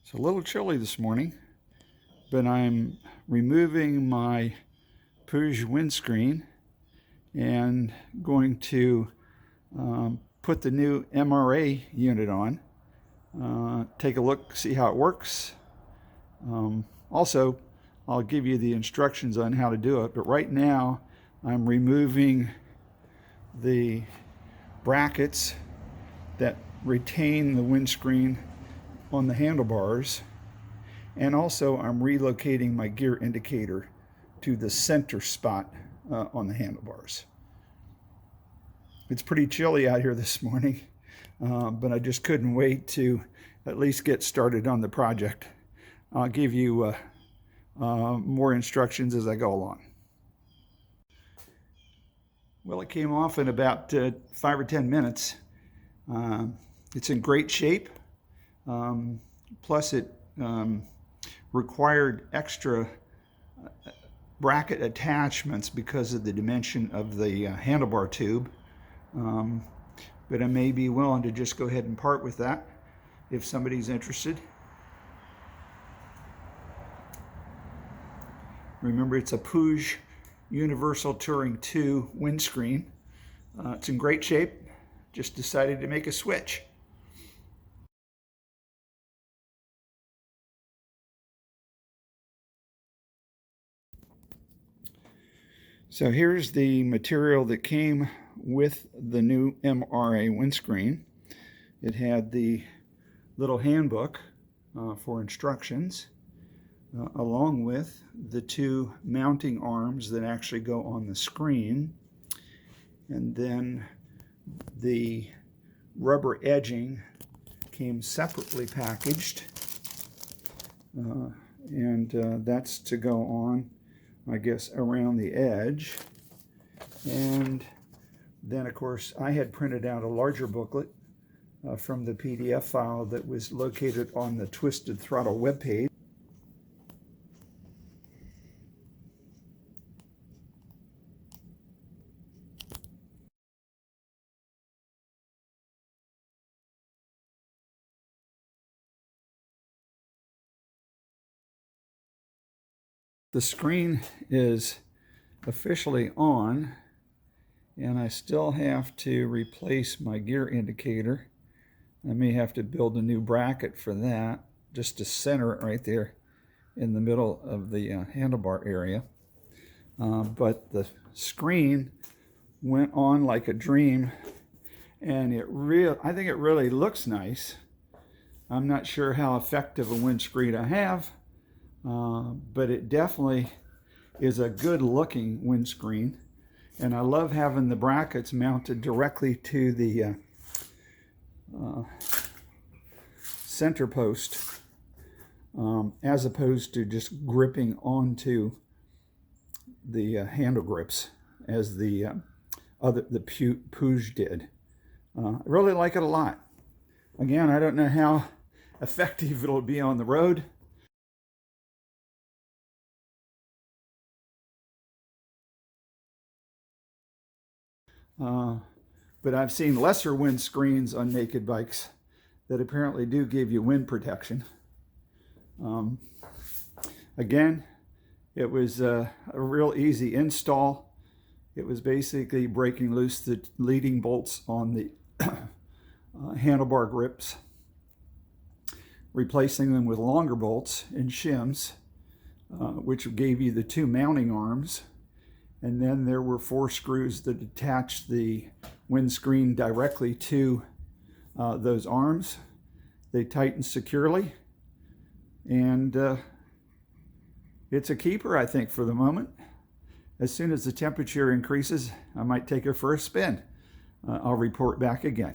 It's a little chilly this morning, but I'm removing my Puig windscreen and going to put the new MRA unit on. Take a look, see how it works. Also, I'll give you the instructions on how to do it, but right now I'm removing the brackets that retain the windscreen on the handlebars, and also I'm relocating my gear indicator to the center spot on the handlebars. It's pretty chilly out here this morning, but I just couldn't wait to at least get started on the project. I'll give you more instructions as I go along. Well, it came off in about 5 or 10 minutes. It's in great shape. Plus it required extra bracket attachments because of the dimension of the handlebar tube. But I may be willing to just go ahead and part with that if somebody's interested. Remember, it's a Puig Universal Touring 2 windscreen. It's in great shape. Just decided to make a switch. So here's the material that came with the new MRA windscreen. It had the little handbook for instructions, along with the two mounting arms that actually go on the screen, and then the rubber edging came separately packaged, and that's to go on, I guess, around the edge. And then, of course, I had printed out a larger booklet from the PDF file that was located on the Twisted Throttle webpage. The screen is officially on, and I still have to replace my gear indicator. I may have to build a new bracket for that, just to center it right there in the middle of the handlebar area. But the screen went on like a dream, and I think it really looks nice. I'm not sure how effective a windscreen I have, but it definitely is a good looking windscreen, and I love having the brackets mounted directly to the center post, as opposed to just gripping onto the handle grips as the Puig did. I really like it a lot. Again, I don't know how effective it'll be on the road. But I've seen lesser windscreens on naked bikes that apparently do give you wind protection. Again, it was a real easy install. It was basically breaking loose the leading bolts on the handlebar grips, replacing them with longer bolts and shims, which gave you the two mounting arms. And then there were 4 screws that attached the windscreen directly to those arms. They tightened securely, and it's a keeper, I think, for the moment. As soon as the temperature increases, I might take her for a spin. I'll report back again.